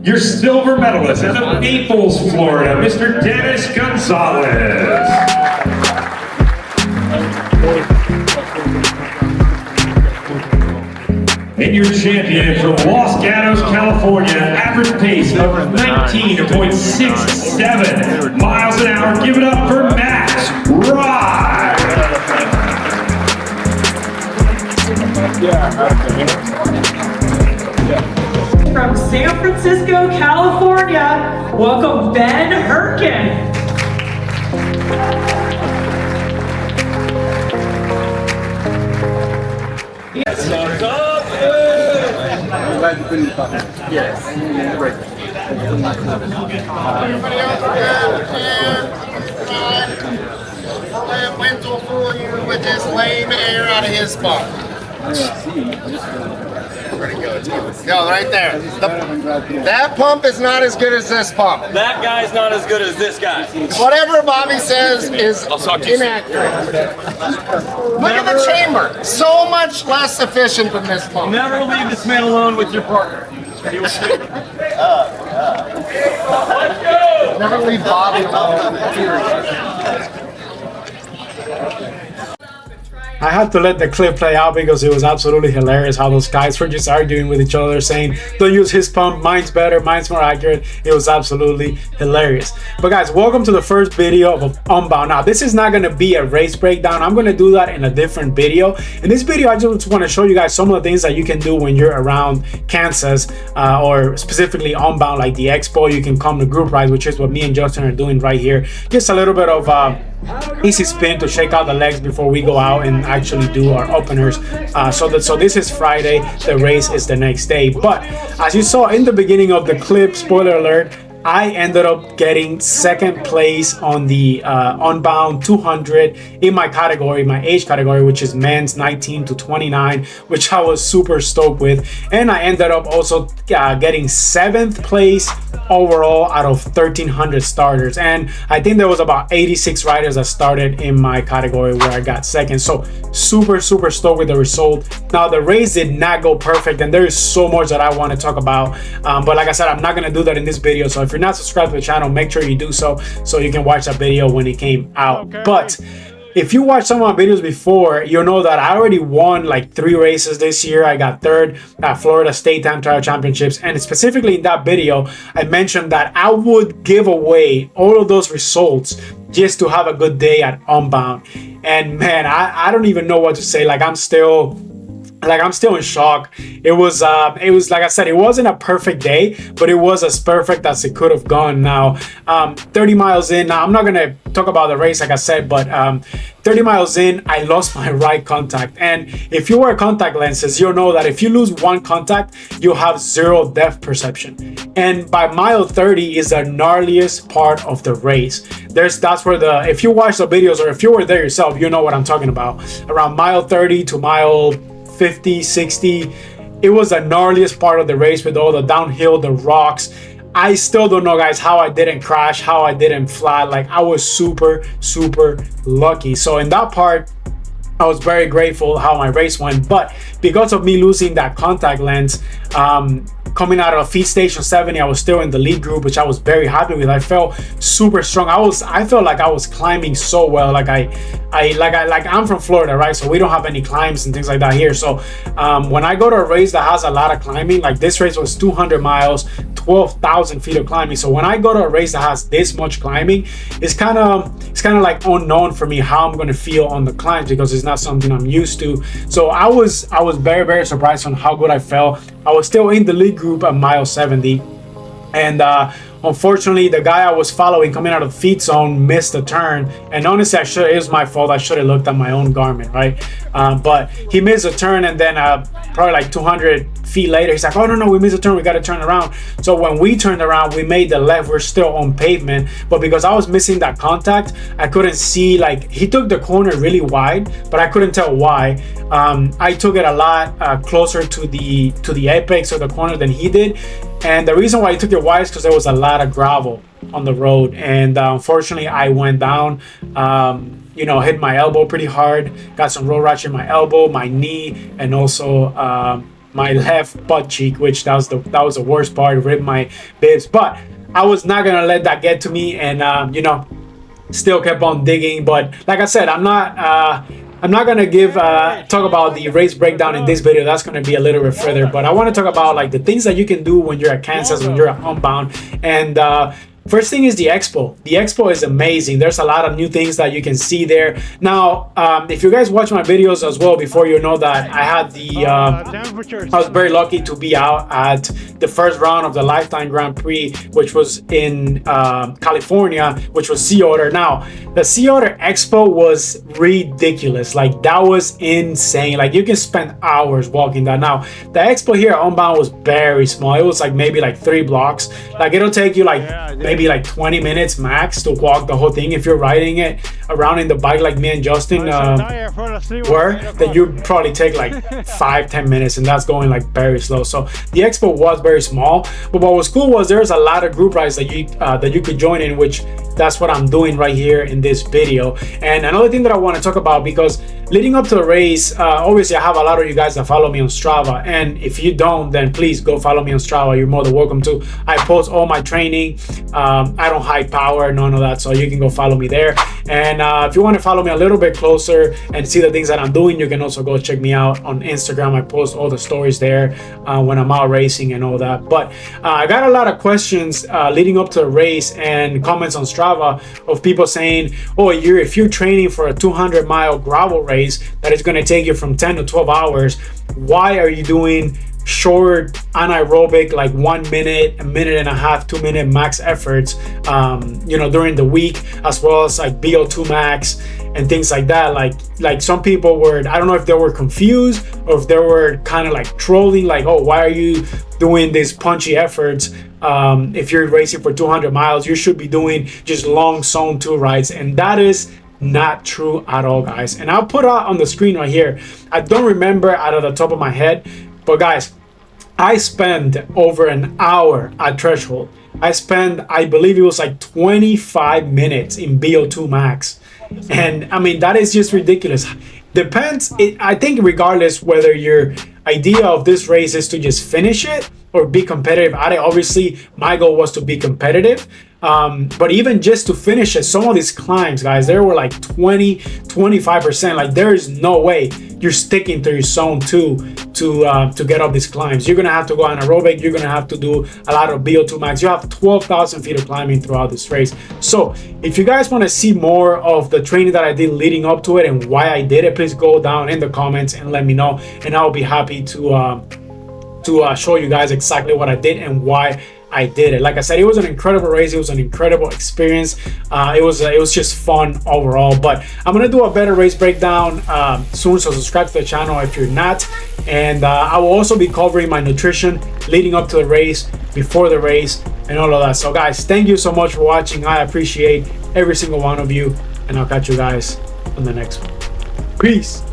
your silver medalist out of Naples, Florida, Mr. Dennis Gonzalez. And your champion from Los Gatos, California, average pace of 19.67 miles an hour. Give it up for Max Rye. From San Francisco, California, welcome Ben Herkin. Yes. Everybody else don't let Wenzel fool you with this lame air out of his spot. Where'd it go? Go right there. That pump is not as good as this pump. That guy's not as good as this guy. Whatever Bobby says is inaccurate. Look at the chamber. So much less efficient than this pump. Never leave this man alone with your partner. Never leave Bobby alone. I had to let the clip play out because it was absolutely hilarious how those guys were just arguing with each other saying, don't use his pump, mine's better, mine's more accurate. It was absolutely hilarious. But guys, welcome to the first video of Unbound. Now, this is not going to be a race breakdown. I'm going to do that in a different video. In this video, I just want to show you guys some of the things that you can do when you're around Kansas or specifically Unbound, like the expo. You can come to group rides, which is what me and Justin are doing right here. Just a little bit of easy spin to shake out the legs before we go out and actually do our openers. So this is Friday. The race is the next day. But as you saw in the beginning of the clip, spoiler alert, I ended up getting second place on the Unbound 200 in my category, my age category, which is men's 19 to 29, which I was super stoked with. And I ended up also getting 7th place overall out of 1,300 starters. And I think there was about 86 riders that started in my category where I got second. So super stoked with the result. Now, the race did not go perfect, and there is so much that I want to talk about. But like I said, I'm not going to do that in this video. So if you're not subscribed to the channel, make sure you do so you can watch that video when it came out. Okay. But if you watched some of my videos before, you'll know that I already won like 3 races this year. I got 3rd at Florida State Time Trial Championships. And specifically in that video, I mentioned that I would give away all of those results just to have a good day at Unbound. And man, I don't even know what to say. I'm still in shock. It was like I said, it wasn't a perfect day, but it was as perfect as it could have gone. Now 30 miles in, now I'm not gonna talk about the race like I said, but 30 miles in, I lost my right contact. And if you wear contact lenses, you'll know that if you lose one contact, you'll have 0 depth perception. And by mile 30 is the gnarliest part of the race. That's where if you watch the videos or if you were there yourself, you know what I'm talking about. Around mile 30 to mile 50, 60, it was the gnarliest part of the race with all the downhill, the rocks. I still don't know, guys, how I didn't crash, how I didn't fly. I was super lucky. So in that part, I was very grateful how my race went. But because of me losing that contact lens, coming out of feed station 70, I was still in the lead group, which I was very happy with. I felt super strong. I felt like I was climbing so well. I'm from Florida, right? So we don't have any climbs and things like that here. So when I go to a race that has a lot of climbing, like this race was 200 miles, 12,000 feet of climbing. So when I go to a race that has this much climbing, it's kind of like unknown for me how I'm going to feel on the climbs because it's not something I'm used to. So I was very surprised on how good I felt. I was still in the lead group at mile 70, and unfortunately the guy I was following coming out of the feed zone missed a turn. And honestly, it was my fault. I should have looked at my own Garmin, right? But he missed a turn, and then probably like 200 feet later, he's like, oh no, we missed a turn, we got to turn around. So when we turned around, we made the left. We're still on pavement, but because I was missing that contact, I couldn't see. He took the corner really wide, but I couldn't tell why. I took it a lot closer to the apex of the corner than he did. And the reason why I took it wide is because there was a lot of gravel on the road, and unfortunately I went down, hit my elbow pretty hard, got some road rash in my elbow, my knee, and also my left butt cheek, which that was the worst part. It ripped my bibs, but I was not gonna let that get to me, and you know, still kept on digging. But like I said, I'm not gonna talk about the race breakdown in this video. That's gonna be a little bit further, but I want to talk about like the things that you can do when you're at Kansas, when you're at Unbound. And first thing is the expo. The expo is amazing. There's a lot of new things that you can see there. Now, if you guys watch my videos as well before, you know that I had I was very lucky to be out at the first round of the Lifetime Grand Prix, which was in California, which was Sea Otter. Now, the Sea Otter Expo was ridiculous. Like, that was insane. Like, you can spend hours walking that. Now, the expo here at Unbound was very small. It was like maybe like 3 blocks. Like, it'll take you like maybe like 20 minutes max to walk the whole thing. If you're riding it around in the bike like me and Justin were, then you probably take like 5-10 minutes, and that's going like very slow. So the expo was very small, but what was cool was there's a lot of group rides that you could join in, which that's what I'm doing right here in this video. And another thing that I want to talk about, because leading up to the race, obviously I have a lot of you guys that follow me on Strava, and if you don't, then please go follow me on Strava. You're more than welcome to. I post all my training. I don't hide power, none of that, so you can go follow me there. And if you want to follow me a little bit closer and see the things that I'm doing, you can also go check me out on Instagram. I post all the stories there when I'm out racing and all that. But I got a lot of questions leading up to the race and comments on Strava of people saying, oh, if you're training for a 200-mile gravel race that is going to take you from 10 to 12 hours, why are you doing short anaerobic, like 1 minute, 1.5 minutes, 2 minute max efforts, you know, during the week, as well as like VO2 max and things like that? Like some people were, I don't know if they were confused or if they were kind of like trolling, like, oh, why are you doing these punchy efforts? If you're racing for 200 miles, you should be doing just long zone 2 rides. And that is not true at all, guys. And I'll put out on the screen right here. I don't remember out of the top of my head, but guys, I spent over an hour at Threshold. I believe it was like 25 minutes in VO2 max. And I mean, that is just ridiculous. Depends, I think regardless whether your idea of this race is to just finish it or be competitive at it. Obviously, my goal was to be competitive. But even just to finish it, some of these climbs, guys, there were like 20-25%. Like, there is no way you're sticking to your zone 2 to get up these climbs. You're gonna have to go anaerobic. You're gonna have to do a lot of VO2 max. You have 12,000 feet of climbing throughout this race. So if you guys want to see more of the training that I did leading up to it and why I did it, please go down in the comments and let me know, and I'll be happy to show you guys exactly what I did and why I did it. Like I said, it was an incredible race. It was an incredible experience. It was just fun overall. But I'm gonna do a better race breakdown soon, so subscribe to the channel if you're not. And I will also be covering my nutrition leading up to the race, before the race, and all of that. So guys, thank you so much for watching. I appreciate every single one of you, and I'll catch you guys on the next one. Peace.